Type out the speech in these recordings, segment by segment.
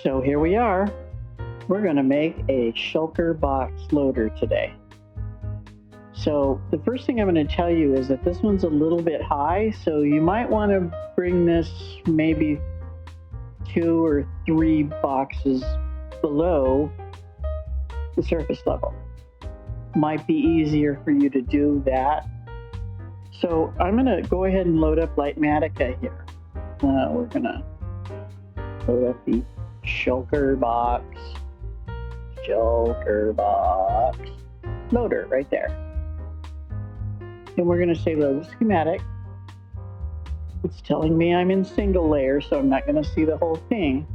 So here we are. We're going to make a Shulker Box Loader today. So the first thing I'm going to tell you is that this one's a little bit high, so you might want to bring this maybe 2 or 3 boxes below the surface level. Might be easier for you to do that. So I'm going to go ahead and load up Lightmatica here. We're going to load up the Shulker Box Loader right there. And we're going to say load schematic. It's telling me I'm in single layer, so I'm not going to see the whole thing.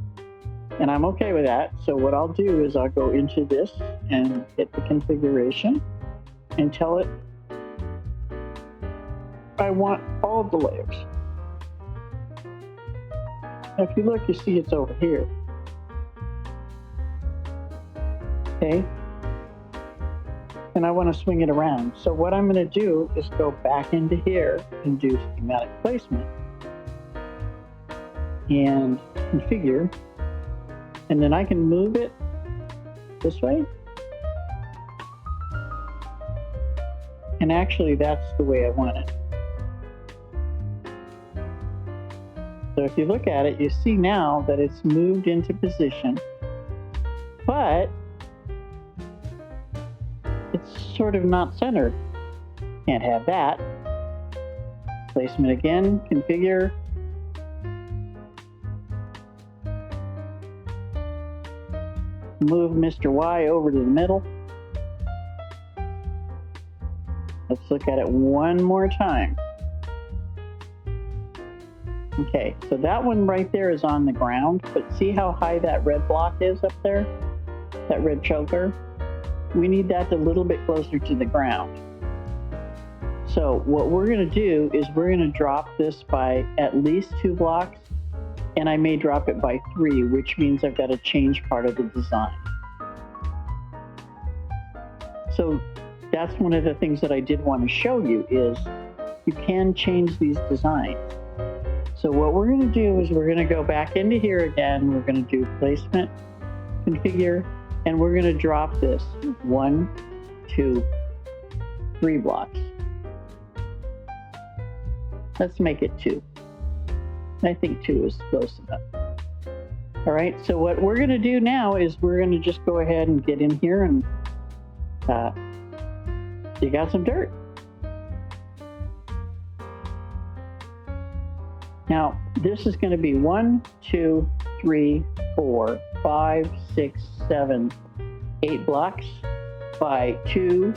And I'm okay with that. So what I'll do is I'll go into this and hit the configuration and tell it I want all the layers. Now, if you look, you see it's over here. Okay, and I want to swing it around. So what I'm going to do is go back into here and do schematic placement and configure, and then I can move it this way. And actually that's the way I want it. So if you look at it, you see now that it's moved into position, but it's sort of not centered. Can't have that. Placement again, configure. Move Mr. Y over to the middle. Let's look at it one more time. Okay, so that one right there is on the ground, but see how high that red block is up there? That red choker? We need that a little bit closer to the ground. So what we're going to do is we're going to drop this by at least 2 blocks, and I may drop it by 3, which means I've got to change part of the design. So that's one of the things that I did want to show you is you can change these designs. So what we're going to do is we're going to go back into here again. We're going to do placement, configure, and we're going to drop this 1, 2, 3 blocks. Let's make it 2. I think 2 is close enough. All right, so what we're going to do now is we're going to just go ahead and get in here and dig out some dirt. Now, this is going to be 1, 2, 3, 4, 5, 6, 7, 8 blocks by 2,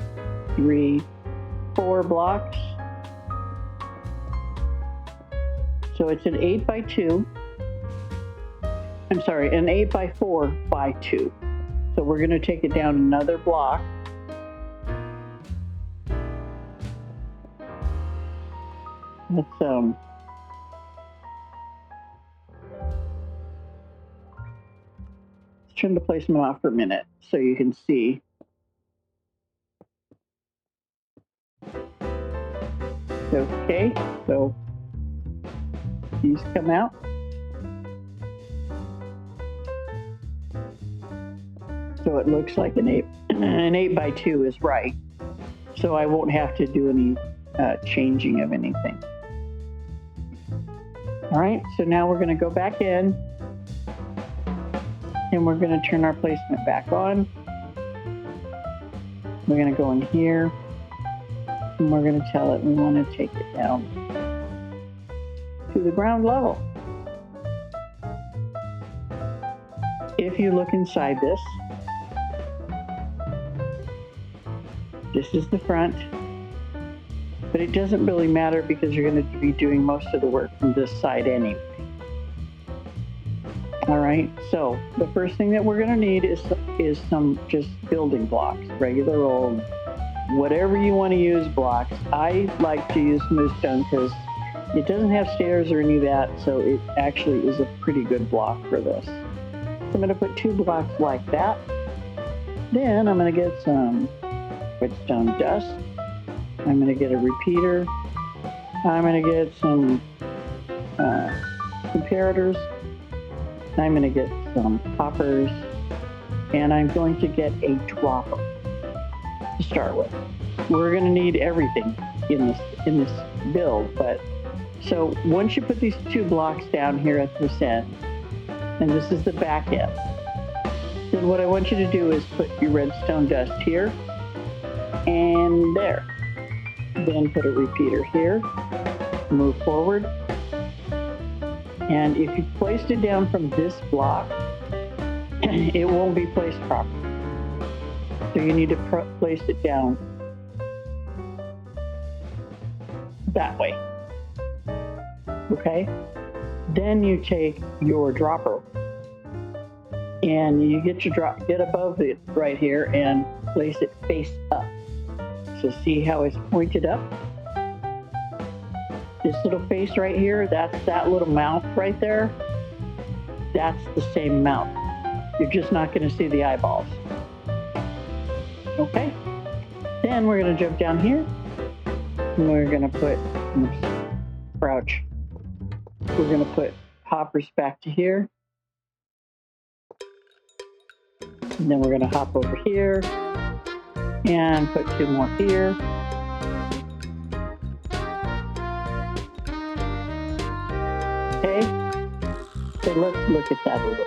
3, 4 blocks. So it's an 8 by 2. I'm sorry, an 8 by 4 by 2. So we're going to take it down another block. Let's turn the placement off for a minute so you can see. Okay, so these come out. So it looks like an 8 by 2 is right. So I won't have to do any changing of anything. All right, so now we're going to go back in and we're going to turn our placement back on. We're going to go in here and we're going to tell it we want to take it down to the ground level. If you look inside this, this is the front, but it doesn't really matter because you're going to be doing most of the work from this side anyway. All right, so the first thing that we're going to need is some just building blocks, regular old, whatever you want to use blocks. I like to use smooth stone because it doesn't have stairs or any of that, so it actually is a pretty good block for this. So I'm going to put 2 blocks like that. Then I'm going to get some RedStone dust. I'm going to get a repeater. I'm going to get some comparators. I'm going to get some hoppers, and I'm going to get a dropper to start with. We're going to need everything in this build, but so once you put these 2 blocks down here at this end, and this is the back end, then what I want you to do is put your redstone dust here and there. Then put a repeater here, move forward, and if you placed it down from this block, it won't be placed properly. So you need to place it down that way. Okay? Then you take your dropper and you get above it right here and place it face up. So see how it's pointed up? This little face right here, that's that little mouth right there. That's the same mouth. You're just not going to see the eyeballs. Okay? Then we're going to jump down here. And we're going to put, crouch. We're going to put hoppers back to here. And then we're going to hop over here. And put 2 more here. Okay? So let's look at that a little.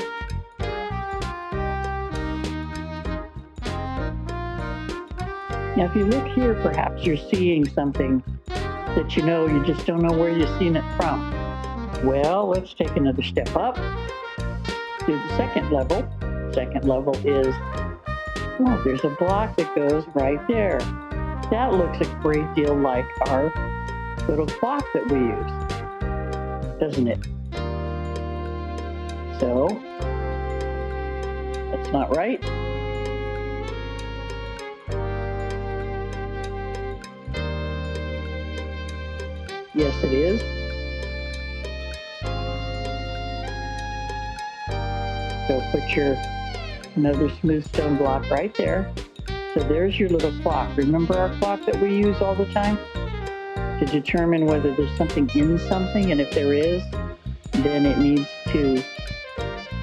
Now, if you look here, perhaps you're seeing something that you just don't know where you're seeing it from. Well, let's take another step up to the second level. Second level is, oh, there's a block that goes right there. That looks a great deal like our little clock that we use, doesn't it? So, that's not right. Yes, it is. So put another smooth stone block right there. So there's your little clock. Remember our clock that we use all the time? To determine whether there's something in something, and if there is, then it needs to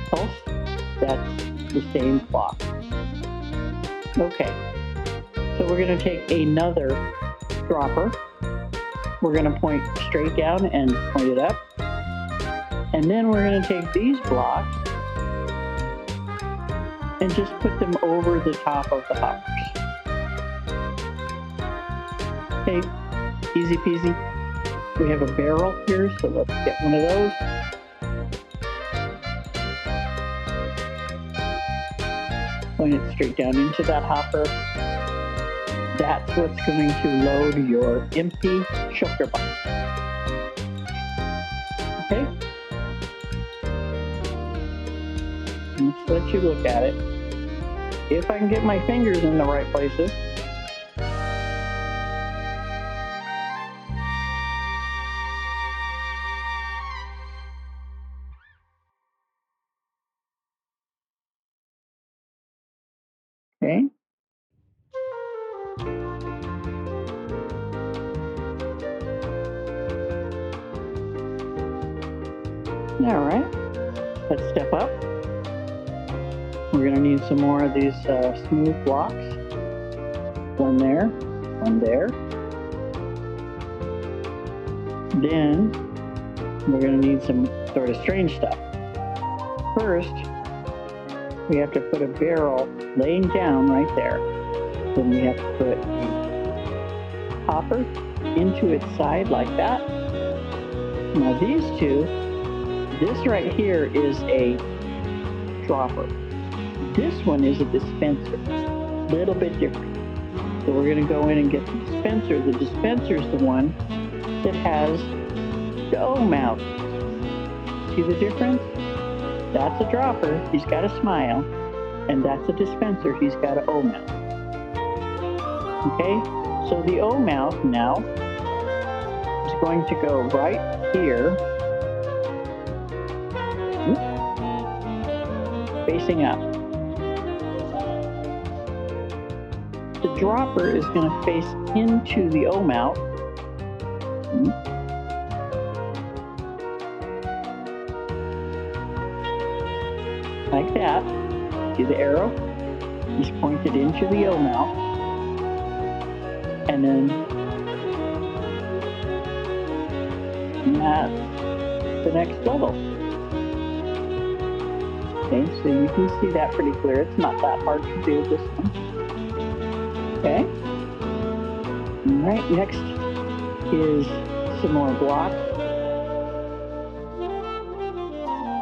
pulse. That's the same clock. Okay. So we're going to take another dropper. We're going to point straight down and point it up. And then we're going to take these blocks and just put them over the top of the hoppers. Okay, easy peasy. We have a barrel here, so let's get one of those. Point it straight down into that hopper. That's what's going to load your empty shulker box. Okay? Let's let you look at it. If I can get my fingers in the right places. Okay. All right, let's step up. We're going to need some more of these smooth blocks. One there, one there. Then we're going to need some sort of strange stuff. First, we have to put a barrel laying down right there. Then we have to put a hopper into its side like that. Now these two, this right here is a dropper. This one is a dispenser, a little bit different. So we're going to go in and get the dispenser. The dispenser is the one that has the O mouth. See the difference? That's a dropper, he's got a smile, and that's a dispenser, he's got an O mouth. Okay, so the O mouth now is going to go right here, facing up. The dropper is going to face into the O mouth. like that. See the arrow? Just point it into the O mouth. And then that's the next level. Okay, so you can see that pretty clear. It's not that hard to do this one. Okay. All right, next is some more blocks.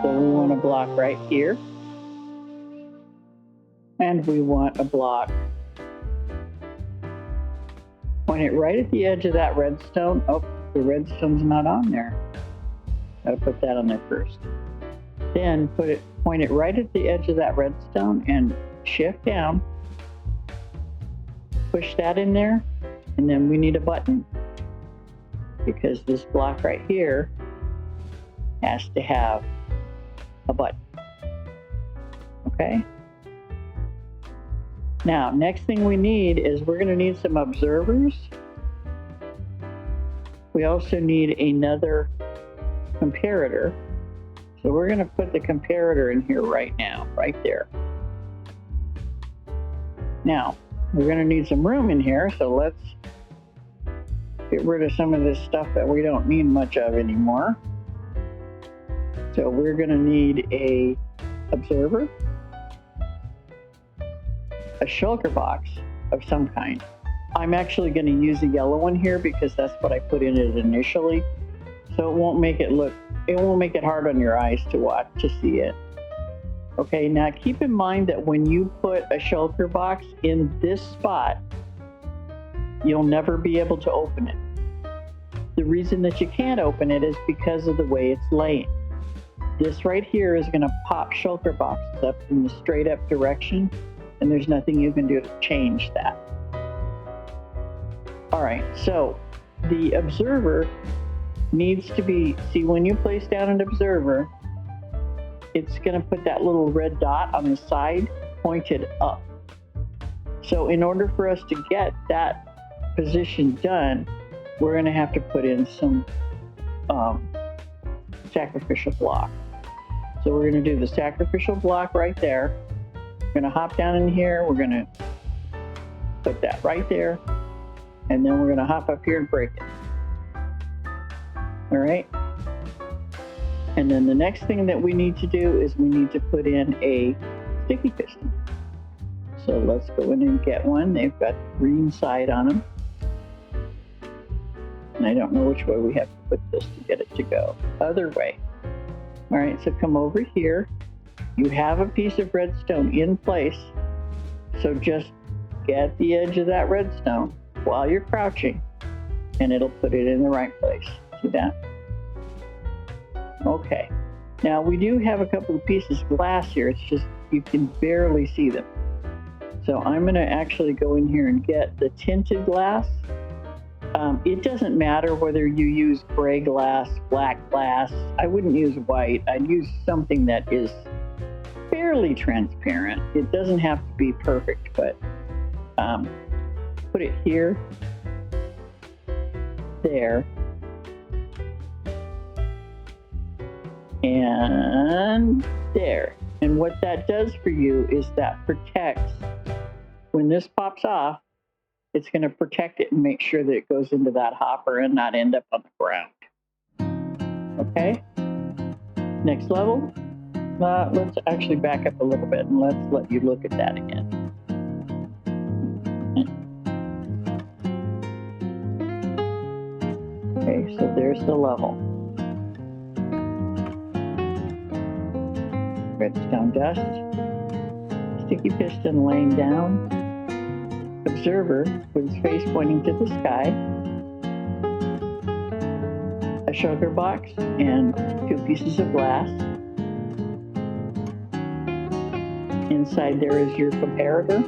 So we want a block right here. And we want a block. Point it right at the edge of that redstone. Oh, the redstone's not on there. Gotta put that on there first. Then point it right at the edge of that redstone and shift down. Push that in there, and then we need a button because this block right here has to have a button. Okay? Now, next thing we need is we're going to need some observers. We also need another comparator. So we're going to put the comparator in here right now, right there. Now, we're going to need some room in here, so let's get rid of some of this stuff that we don't need much of anymore. So we're going to need a observer, a shulker box of some kind. I'm actually going to use a yellow one here because that's what I put in it initially. So it won't make it hard on your eyes to see it. Okay, now keep in mind that when you put a shulker box in this spot, you'll never be able to open it. The reason that you can't open it is because of the way it's laying. This right here is going to pop shulker boxes up in the straight up direction, and there's nothing you can do to change that. All right, so the observer needs to be, see, when you place down an observer, it's going to put that little red dot on the side pointed up. So in order for us to get that position done, we're going to have to put in some sacrificial block. So we're going to do the sacrificial block right there. We're going to hop down in here. We're going to put that right there. And then we're going to hop up here and break it. All right. And then the next thing that we need to do is we need to put in a sticky piston. So let's go in and get one. They've got green side on them. And I don't know which way we have to put this to get it to go. Other way. All right, so come over here. You have a piece of redstone in place. So just get the edge of that redstone while you're crouching, and it'll put it in the right place. See that? Okay. Now we do have a couple of pieces of glass here. It's just you can barely see them. So I'm going to actually go in here and get the tinted glass. It doesn't matter whether you use gray glass, black glass. I wouldn't use white. I'd use something that is fairly transparent. It doesn't have to be perfect, but put it here, there, and there. And what that does for you is that protects, when this pops off, it's going to protect it and make sure that it goes into that hopper and not end up on the ground. Okay? Next level. Let's actually back up a little bit and let's let you look at that again. Okay, so there's the level. Redstone dust. Sticky piston laying down. Observer with his face pointing to the sky, a shulker box, and 2 pieces of glass. Inside there is your comparator,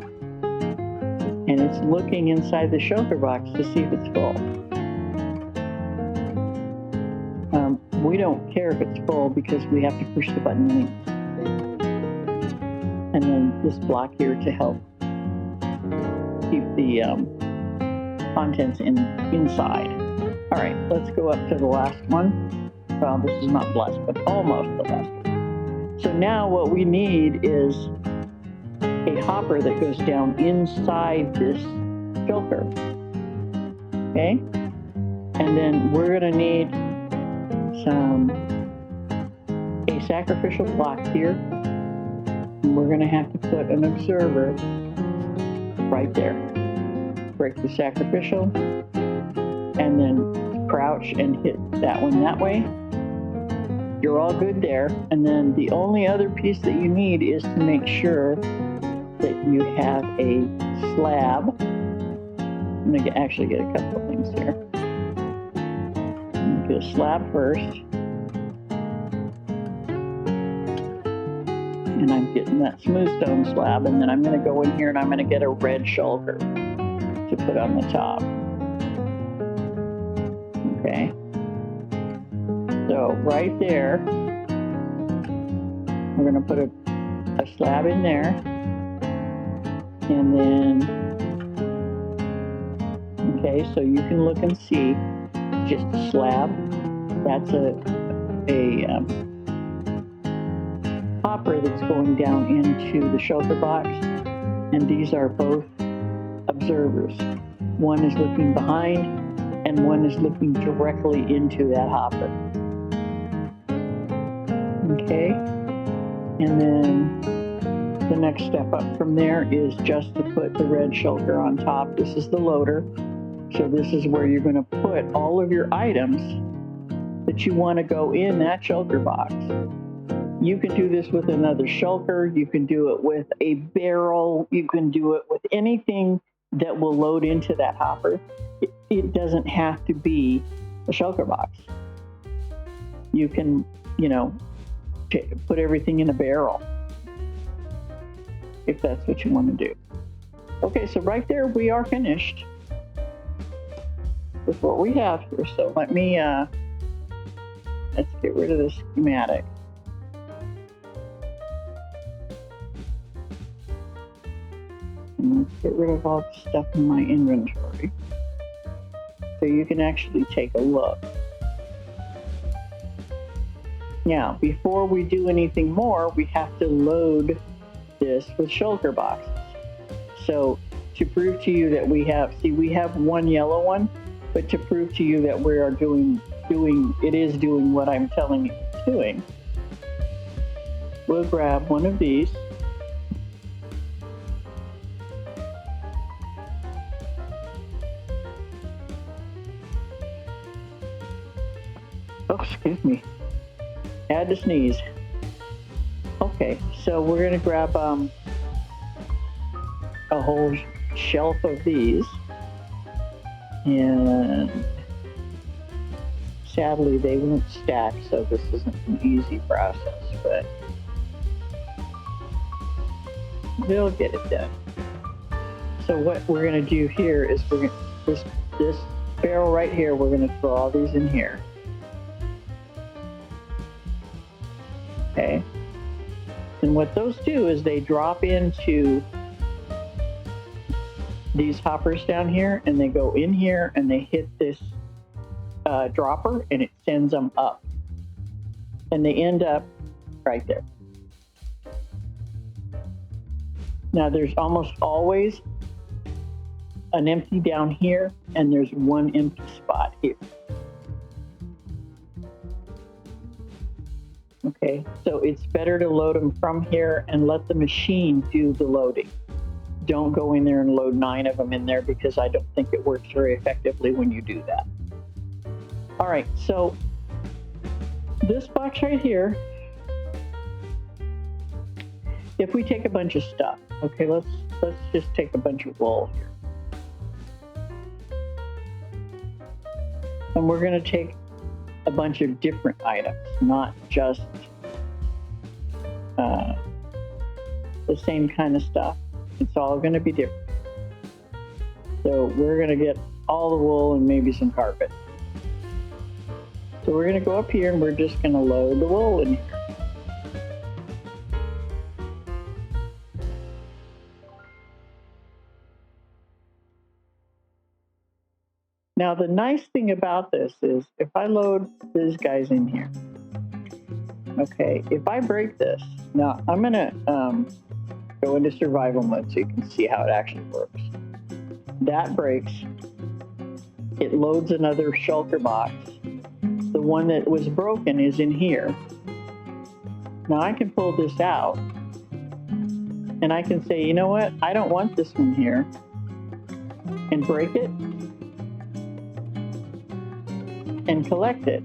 and it's looking inside the shulker box to see if it's full. We don't care if it's full because we have to push the button in. And then this block here to help keep the contents inside. All right, let's go up to the last one. Well, this is not the last, but almost the last one. So now what we need is a hopper that goes down inside this shulker. Okay? And then we're going to need a sacrificial block here. And we're going to have to put an observer right there. Break the sacrificial and then crouch and hit that one that way. You're all good there. And then the only other piece that you need is to make sure that you have a slab. I'm going to actually get a couple of things here. Get a slab first. And I'm getting that smooth stone slab, and then I'm going to go in here and I'm going to get a red shulker to put on the top. Okay. So right there, we're going to put a slab in there, and then, okay, so you can look and see, it's just a slab. That's a hopper that's going down into the shulker box, and these are both observers. One is looking behind and one is looking directly into that hopper. Okay, and then the next step up from there is just to put the red shulker on top. This is the loader, so this is where you're going to put all of your items that you want to go in that shulker box. You can do this with another shulker, you can do it with a barrel, you can do it with anything that will load into that hopper. It doesn't have to be a shulker box. You can, you know, put everything in a barrel if that's what you want to do. Okay, so right there we are finished with what we have here. So let me, let's get rid of the schematic. And let's get rid of all the stuff in my inventory so you can actually take a look. Now, before we do anything more, we have to load this with shulker boxes. So to prove to you that we have one yellow one, but to prove to you that we are doing what I'm telling you it's doing, we'll grab one of these. Oh, excuse me. Had to sneeze. Okay, so we're going to grab a whole shelf of these, and sadly they won't stack, so this isn't an easy process, but they'll get it done. So what we're going to do here is this barrel right here, we're going to throw all these in here. Okay. And what those do is they drop into these hoppers down here, and they go in here and they hit this dropper, and it sends them up. And they end up right there. Now there's almost always an empty down here, and there's one empty spot here. Okay, so it's better to load them from here and let the machine do the loading. Don't go in there and load 9 of them in there, because I don't think it works very effectively when you do that. All right, so this box right here, if we take a bunch of stuff, okay, let's just take a bunch of wool here. And we're going to take a bunch of different items, not just the same kind of stuff. It's all going to be different. So we're going to get all the wool and maybe some carpet. So we're going to go up here and we're just going to load the wool in here. Now the nice thing about this is if I load these guys in here, Okay, if I break this, now I'm gonna go into survival mode so you can see how it actually works. That breaks, it loads another shulker box. The one that was broken is in here. Now I can pull this out and I can say, you know what, I don't want this one here, and break it and collect it.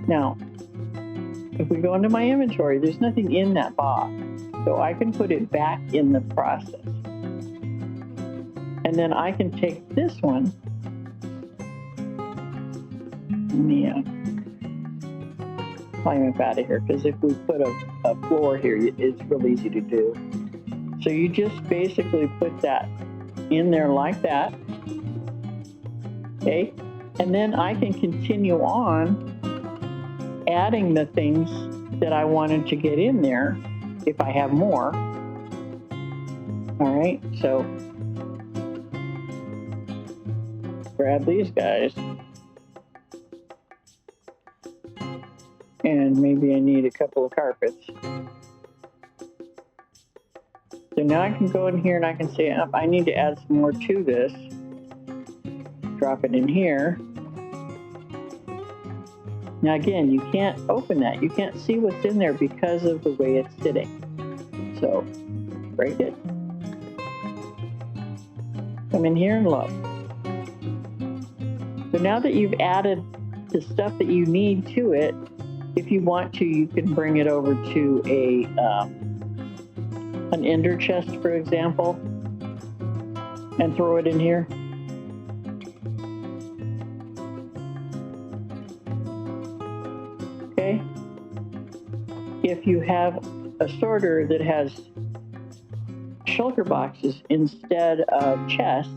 Now, if we go into my inventory, there's nothing in that box, so I can put it back in the process. And then I can take this one, climb up out of here, because if we put a floor here, it's real easy to do. So you just basically put that in there like that, okay? And then I can continue on adding the things that I wanted to get in there if I have more. All right, so grab these guys. And maybe I need a couple of carpets. So now I can go in here and I can say, I need to add some more to this. Drop it in here. Now again, you can't open that. You can't see what's in there because of the way it's sitting. So, break it. Come in here and look. So now that you've added the stuff that you need to it, if you want to, you can bring it over to an ender chest, for example, and throw it in here. Okay. If you have a sorter that has shulker boxes instead of chests,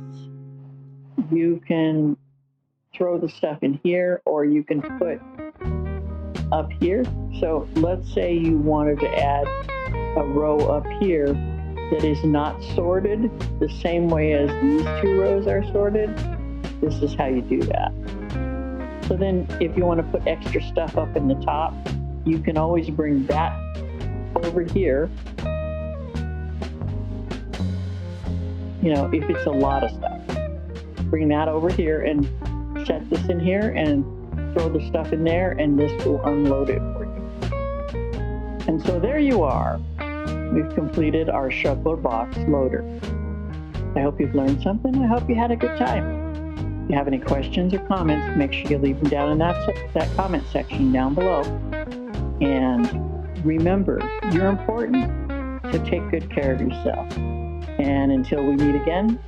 you can throw the stuff in here, or you can put up here. So let's say you wanted to add a row up here that is not sorted the same way as these two rows are sorted. This is how you do that. So then if you want to put extra stuff up in the top, you can always bring that over here. You know, if it's a lot of stuff, bring that over here and set this in here and throw the stuff in there, and this will unload it for you. And so there you are. We've completed our Shulker Box Loader. I hope you've learned something. I hope you had a good time. If you have any questions or comments, make sure you leave them down in that comment section down below. And remember, you're important, so take good care of yourself. And until we meet again,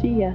see ya.